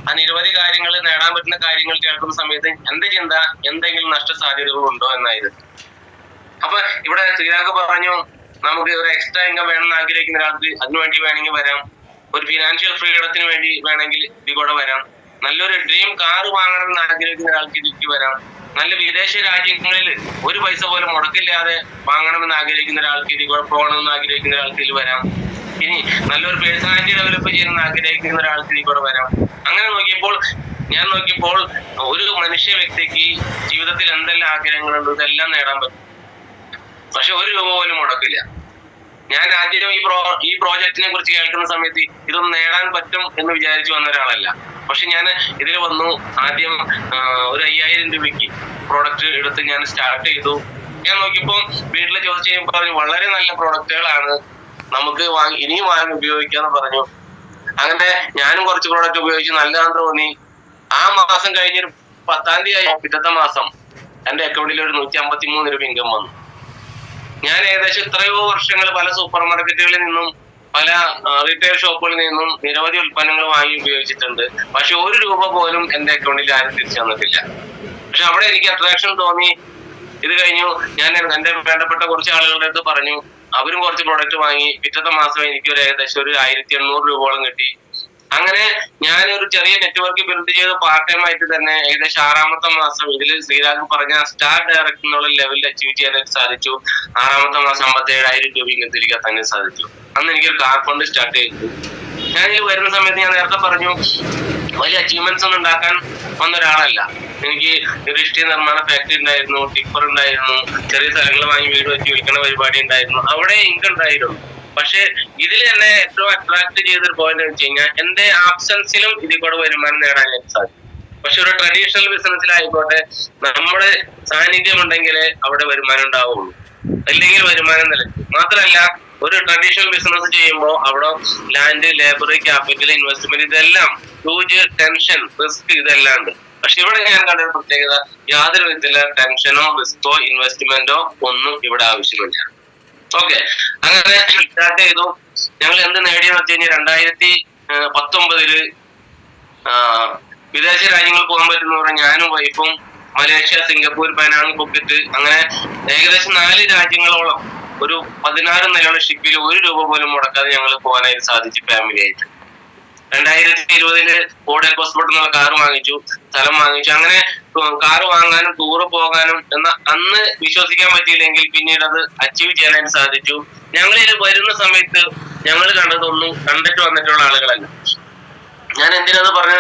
ആ നിരവധി കാര്യങ്ങൾ നേടാൻ പറ്റുന്ന കാര്യങ്ങൾ കേൾക്കുന്ന സമയത്ത് എന്റെ ചിന്ത എന്തെങ്കിലും നഷ്ടസാധ്യതകൾ ഉണ്ടോ എന്നായിരുന്നു. അപ്പൊ ഇവിടെ ശ്രീരാഗ് പറഞ്ഞു, നമുക്ക് ഒരു എക്സ്ട്രാ ഇൻകം വേണമെന്ന് ആഗ്രഹിക്കുന്ന ഒരാൾക്ക് അതിനുവേണ്ടി വേണമെങ്കിൽ വരാം, ഒരു ഫിനാൻഷ്യൽ ഫ്രീഡത്തിന് വേണ്ടി വേണമെങ്കിൽ ഇതിൽ കൂടെ വരാം, നല്ലൊരു ഡ്രീം കാർ വാങ്ങണമെന്ന് ആഗ്രഹിക്കുന്ന ഒരാൾക്ക് ഇതിലേക്ക് വരാം, നല്ല വിദേശ രാജ്യങ്ങളിൽ ഒരു പൈസ പോലും മുടക്കില്ലാതെ വാങ്ങണമെന്ന് ആഗ്രഹിക്കുന്ന ഒരാൾക്ക് ഇതിൽ കൂടെ പോകണമെന്ന് ആഗ്രഹിക്കുന്ന ഒരാൾക്ക് ഇതിൽ വരാം, ഇനി നല്ലൊരു പേഴ്സണാലിറ്റി ഡെവലപ്പ് ചെയ്യണമെന്ന് ആഗ്രഹിക്കുന്ന ഒരാൾക്ക് ഇതിൽ കൂടെ വരാം. അങ്ങനെ ഞാൻ നോക്കിയപ്പോൾ ഒരു മനുഷ്യ വ്യക്തിക്ക് ജീവിതത്തിൽ എന്തെല്ലാം ആഗ്രഹങ്ങളുണ്ട് ഇതെല്ലാം നേടാൻ പറ്റും. പക്ഷെ ഒരു രൂപ പോലും മുടക്കില്ല. ഞാൻ ആദ്യം ഈ പ്രോജക്റ്റിനെ കുറിച്ച് കേൾക്കുന്ന സമയത്ത് ഇതൊന്നും നേടാൻ പറ്റും എന്ന് വിചാരിച്ചു വന്ന ഒരാളല്ല. പക്ഷെ ഞാൻ ഇതിൽ വന്നു. ആദ്യം ഒരു 5000 രൂപയ്ക്ക് പ്രോഡക്റ്റ് എടുത്ത് ഞാൻ സ്റ്റാർട്ട് ചെയ്തു. ഞാൻ നോക്കിയപ്പോൾ വീട്ടിൽ ചോദിച്ചു കഴിഞ്ഞപ്പോൾ പറഞ്ഞു, വളരെ നല്ല പ്രോഡക്റ്റുകളാണ്, നമുക്ക് ഇനിയും വാങ്ങി ഉപയോഗിക്കാന്ന് പറഞ്ഞു. അങ്ങനെ ഞാനും കുറച്ച് പ്രോഡക്റ്റ് ഉപയോഗിച്ച് നല്ലതാന്ന് തോന്നി. ആ മാസം കഴിഞ്ഞൊരു 10-ാം തീയതി പിറ്റത്തെ മാസം എന്റെ അക്കൗണ്ടിൽ ഒരു 153 രൂപ ഇൻകം വന്നു. ഞാൻ ഏകദേശം എത്രയോ വർഷങ്ങൾ പല സൂപ്പർ മാർക്കറ്റുകളിൽ നിന്നും പല റീറ്റെയിൽ ഷോപ്പുകളിൽ നിന്നും നിരവധി ഉൽപ്പന്നങ്ങൾ വാങ്ങി ഉപയോഗിച്ചിട്ടുണ്ട്. പക്ഷെ ഒരു രൂപ പോലും എന്റെ അക്കൗണ്ടിൽ ആരും തിരിച്ചു തന്നിട്ടില്ല. പക്ഷെ അവിടെ എനിക്ക് അട്രാക്ഷൻ തോന്നി. ഇത് കഴിഞ്ഞു ഞാൻ എന്റെ വേണ്ടപ്പെട്ട കുറച്ച് ആളുകളുടെ അടുത്ത് പറഞ്ഞു. അവരും കുറച്ച് പ്രോഡക്റ്റ് വാങ്ങി. പിറ്റത്തെ മാസം എനിക്ക് ഒരു ഏകദേശം ഒരു 1800 രൂപയോളം കിട്ടി. അങ്ങനെ ഞാനൊരു ചെറിയ നെറ്റ്വർക്ക് ബിൽഡ് ചെയ്ത് പാർട്ട് ടൈം ആയിട്ട് തന്നെ ഏകദേശം 6-ാമത്തെ മാസം ഇതിൽ ശ്രീരാഗ് പറഞ്ഞ സ്റ്റാർ ഡയറക്ട് എന്നുള്ള ലെവലിൽ അച്ചീവ് ചെയ്യാനായിട്ട് സാധിച്ചു. 6-ാമത്തെ മാസം 57,000 രൂപ ഇങ്ങനത്തേക്ക് എത്താൻ സാധിച്ചു. അന്ന് എനിക്കൊരു കാർ ഫണ്ട് സ്റ്റാർട്ട് ചെയ്തു. ഞാൻ ഇതിൽ വരുന്ന സമയത്ത് ഞാൻ നേരത്തെ പറഞ്ഞു, വലിയ അച്ചീവ്മെന്റ്സ് ഒന്നും ഉണ്ടാക്കാൻ വന്ന ഒരാളല്ല. എനിക്ക് ഒരു ഇഷ്ടിക നിർമ്മാണ ഫാക്ടറി ഉണ്ടായിരുന്നു, ടിപ്പർ ഉണ്ടായിരുന്നു, ചെറിയ സ്ഥലങ്ങൾ വാങ്ങി വീട് വെച്ച് വിൽക്കുന്ന പരിപാടി ഉണ്ടായിരുന്നു. അവിടെ ഇൻകം ഉണ്ടായിരുന്നു. പക്ഷെ ഇതിൽ എന്നെ ഏറ്റവും അട്രാക്ട് ചെയ്തൊരു പോയിന്റ് എന്ന് വെച്ച് കഴിഞ്ഞാൽ എന്റെ ആബ്സെൻസിലും ഇതിൽ കൂടെ വരുമാനം നേടാൻ എനിക്ക് സാധിക്കും. പക്ഷെ ഒരു ട്രഡീഷണൽ ബിസിനസ്സിലായിക്കോട്ടെ, നമ്മുടെ സാന്നിധ്യം ഉണ്ടെങ്കിൽ അവിടെ വരുമാനം ഉണ്ടാവുള്ളൂ, അല്ലെങ്കിൽ വരുമാനം നിലയ്ക്കും. മാത്രമല്ല, ഒരു ട്രഡീഷണൽ ബിസിനസ് ചെയ്യുമ്പോൾ അവിടെ ലാൻഡ്, ലേബർ, ക്യാപിറ്റൽ, ഇൻവെസ്റ്റ്മെന്റ് ഇതെല്ലാം ഹ്യൂജ് ടെൻഷൻ, റിസ്ക് ഇതെല്ലാം ഉണ്ട്. പക്ഷെ ഇവിടെ ഞാൻ കണ്ട ഒരു പ്രത്യേകത, യാതൊരു വിധത്തിലുള്ള ടെൻഷനോ റിസ്കോ ഇൻവെസ്റ്റ്മെന്റോ ഒന്നും ഇവിടെ ആവശ്യമില്ല. ഓക്കെ, അങ്ങനെ സ്റ്റാർട്ട് ചെയ്തു. ഞങ്ങൾ എന്ത് നേടിയെന്ന് വെച്ച് കഴിഞ്ഞാൽ 2019 വിദേശ രാജ്യങ്ങൾ പോകാൻ പറ്റുന്ന പറഞ്ഞാൽ ഞാനും വൈഫും മലേഷ്യ, സിംഗപ്പൂർ, പെനാങ്, ഫുക്കറ്റ് അങ്ങനെ ഏകദേശം 4 രാജ്യങ്ങളോളം ഒരു 16 നിലയുള്ള ഷിപ്പിൽ ഒരു രൂപ പോലും മുടക്കാതെ ഞങ്ങൾ പോകാനായിട്ട് സാധിച്ചു ഫാമിലി ആയിട്ട്. 2020 ഫോർഡ് എക്കോസ്പോർട്ട് എന്നുള്ള കാർ വാങ്ങിച്ചു, സ്ഥലം വാങ്ങിച്ചു. അങ്ങനെ കാറ് വാങ്ങാനും ടൂറ് പോകാനും അന്ന് വിശ്വസിക്കാൻ പറ്റിയില്ലെങ്കിൽ പിന്നീട് അത് അച്ചീവ് ചെയ്യാനായിട്ട് സാധിച്ചു. ഞങ്ങൾ ഇത് വരുന്ന സമയത്ത് ഞങ്ങൾ കണ്ടതൊന്നും കണ്ടിട്ട് വന്നിട്ടുള്ള ആളുകളല്ല. ഞാൻ എന്തിനാന്ന് പറഞ്ഞത്